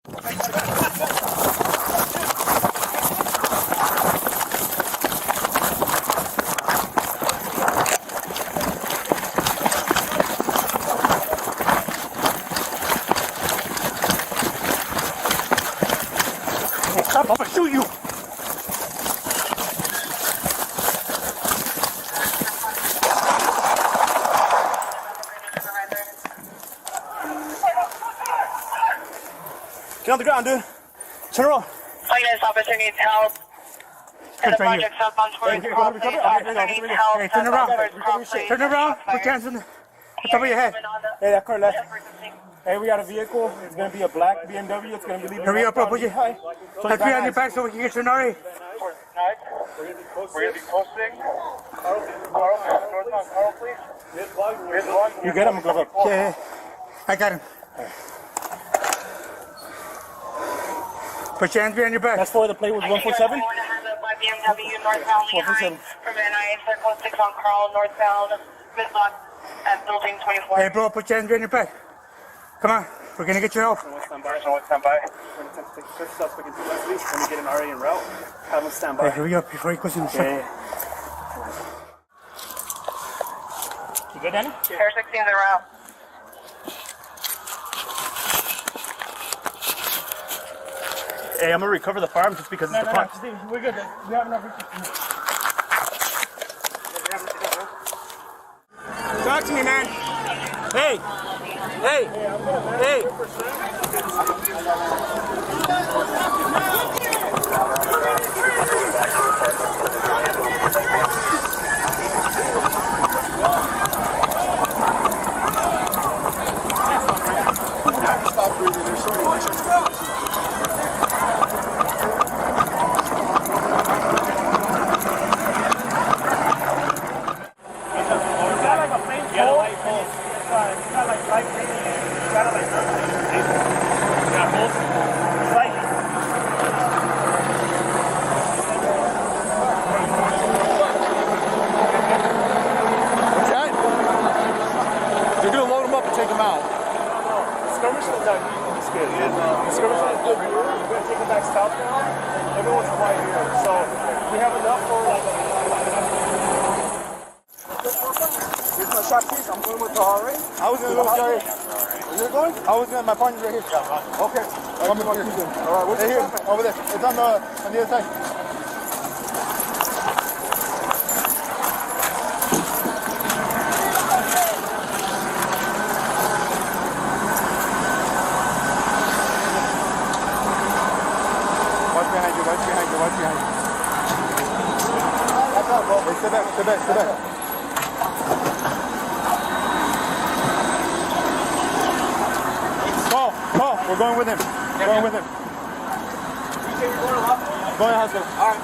Hey, stop, I'm gonna shoot you! Get on the ground, dude. Turn around. Finance officer needs help. And the project southbound towards Crawl, please. Officer needs help. Hey, turn around. Please. Turn around. Put your hands on the top of your head. Hey, that car left. Hey, we got a vehicle. It's gonna be a black BMW. It's gonna be leaving. Hurry up, bro. Put your hands on your back so we can get your NRA. We're gonna be posting. Northbound Carl, please. You get him, glove up. Yeah, I got him. Put your hands behind your back. That's for the plate was 147. I want to have a black BMW northbound behind from NI Circle 6 on Carl, northbound midblock at building 24. Hey, bro, put your hands behind your back. Come on, we're gonna get your help. Stand by. We're gonna attempt to take the suspect into custody. Let me get an RA en route. Have him stand by. Hey, hurry up before he goes in the shot. You good, Danny? Air 16 is around. Hey, I'm gonna recover the firearm just because it's the punch. We're good. We have enough. Talk to me, man. Hey. Hey. Hey. Stop breathing. There's so many issues. They're gonna load him up and take him out. Skirmish is done. He's good. Skirmish is good here. We're gonna take him back south now. Everyone's right here. So we have enough for here's my shot piece. I'm going with the RA. I was gonna go with Jerry. Where you going? I was gonna, my partner's right here. Yeah, okay. Come here. Alright, where's here? Over there. It's on the other side. Watch behind you. That's all, bro. Hey, sit back. Paul, we're going with him. Go ahead, hospital. All right.